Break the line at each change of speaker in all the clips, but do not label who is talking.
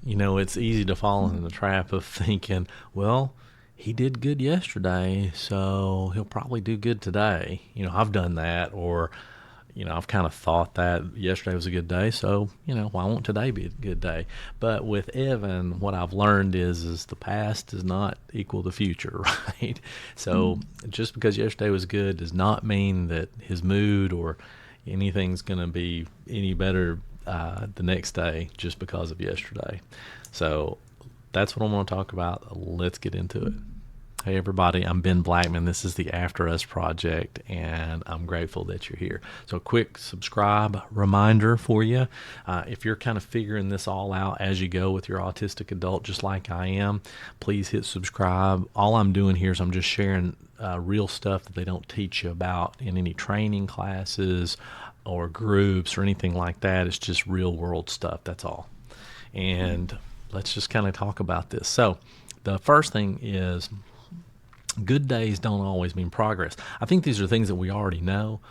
it's easy to fall into the trap of thinking, well, he did good yesterday, so he'll probably do good today. I've done that, or I've kind of thought that yesterday was a good day, so why won't today be a good day? But with Evan, what I've learned is the past does not equal the future, right? So just because yesterday was good does not mean that his mood or anything's going to be any better the next day just because of yesterday. So that's what I want to talk about. Let's get into it. Hey everybody, I'm Ben Blackman. This is the After Us Project, and I'm grateful that you're here. So, quick subscribe reminder for you. If you're kind of figuring this all out as you go with your autistic adult, just like I am, please hit subscribe. All I'm doing here is I'm just sharing real stuff that they don't teach you about in any training classes or groups or anything like that. It's just real world stuff. That's all. And let's just kind of talk about this. So, the first thing is, good days don't always mean progress. I think these are things that we already know,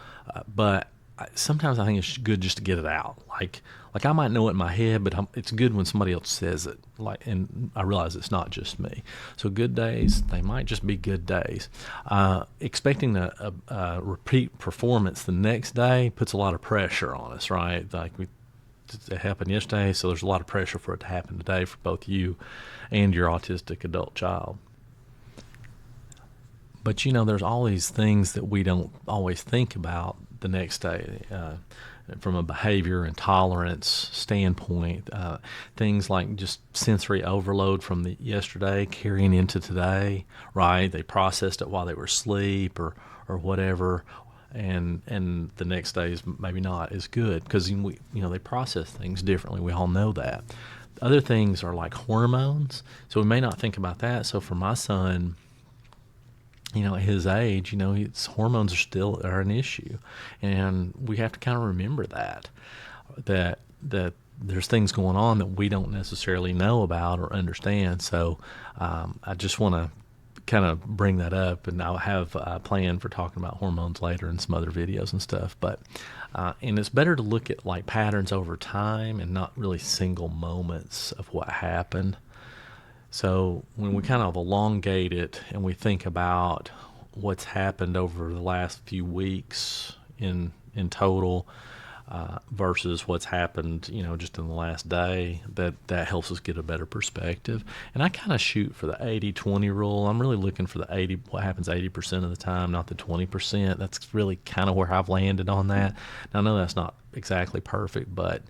but sometimes I think it's good just to get it out. Like I might know it in my head, but it's good when somebody else says it. And I realize it's not just me. So good days, they might just be good days. Expecting a repeat performance the next day puts a lot of pressure on us, right? It happened yesterday, so there's a lot of pressure for it to happen today for both you and your autistic adult child. But there's all these things that we don't always think about the next day from a behavior and tolerance standpoint. Things like just sensory overload from the yesterday carrying into today, right? They processed it while they were asleep or whatever. And the next day is maybe not as good because they process things differently. We all know that. Other things are like hormones, so we may not think about that. So for my son, at his age, his hormones are an issue, and we have to kind of remember that there's things going on that we don't necessarily know about or understand. So I just want to kind of bring that up, and I'll have a plan for talking about hormones later in some other videos and stuff. But and it's better to look at like patterns over time and not really single moments of what happened. So when we kind of elongate it and we think about what's happened over the last few weeks in total versus what's happened, just in the last day, that helps us get a better perspective. And I kind of shoot for the 80-20 rule. I'm really looking for what happens 80% of the time, not the 20%. That's really kind of where I've landed on that. Now, I know that's not exactly perfect, but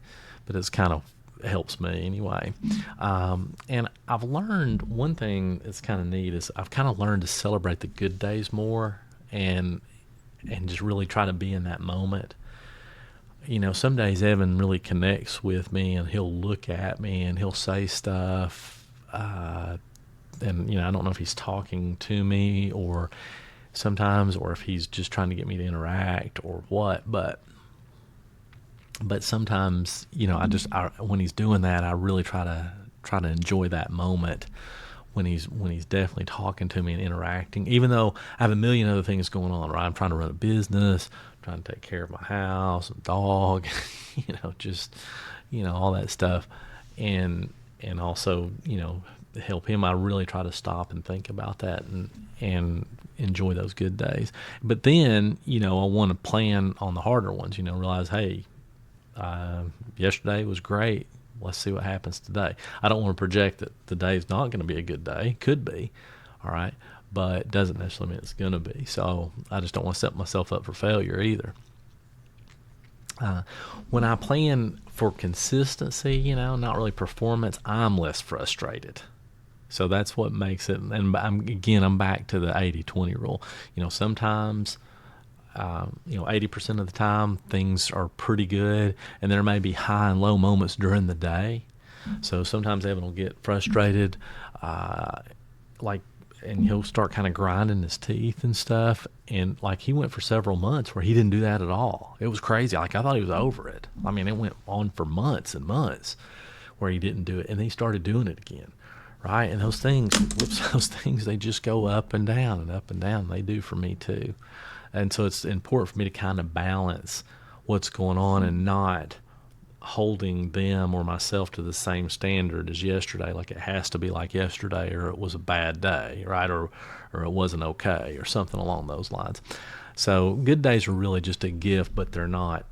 it's kind of helps me anyway. And I've learned one thing that's kind of neat is I've kind of learned to celebrate the good days more and just really try to be in that moment. Some days Evan really connects with me and he'll look at me and he'll say stuff. And, I don't know if he's talking to me or sometimes, or if he's just trying to get me to interact or what, but sometimes, when he's doing that, I really try to enjoy that moment when he's definitely talking to me and interacting, even though I have a million other things going on, right? I'm trying to run a business, trying to take care of my house, dog, all that stuff. And also, help him. I really try to stop and think about that and enjoy those good days. But then, I want to plan on the harder ones, realize, hey, yesterday was great. Let's see what happens today. I don't want to project that the day is not going to be a good day. Could be, all right, but it doesn't necessarily mean it's going to be. So I just don't want to set myself up for failure either. When I plan for consistency, not really performance, I'm less frustrated. So that's what makes it. And I'm back to the 80-20 rule. Sometimes 80% of the time things are pretty good, and there may be high and low moments during the day. So sometimes Evan will get frustrated, and he'll start kind of grinding his teeth and stuff. And he went for several months where he didn't do that at all. It was crazy. I thought he was over it. It went on for months and months where he didn't do it, and then he started doing it again. Right. And those things, they just go up and down and up and down. They do for me too. And so it's important for me to kind of balance what's going on and not holding them or myself to the same standard as yesterday. Like it has to be like yesterday, or it was a bad day, right? Or it wasn't okay, or something along those lines. So good days are really just a gift, but they're not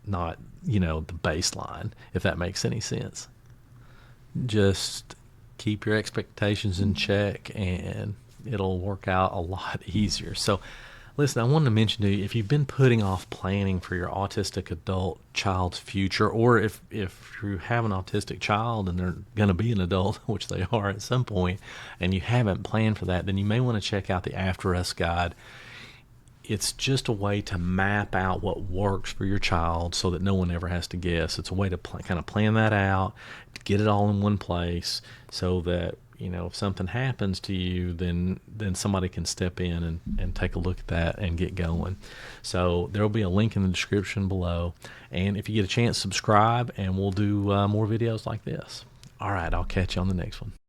the baseline, if that makes any sense. Just keep your expectations in check, and it'll work out a lot easier. So listen, I wanted to mention to you, if you've been putting off planning for your autistic adult child's future, or if you have an autistic child and they're going to be an adult, which they are at some point, and you haven't planned for that, then you may want to check out the After Us guide. It's just a way to map out what works for your child so that no one ever has to guess. It's a way to kind of plan that out, get it all in one place so that, if something happens to you, then somebody can step in and take a look at that and get going. So there will be a link in the description below. And if you get a chance, subscribe, and we'll do more videos like this. All right, I'll catch you on the next one.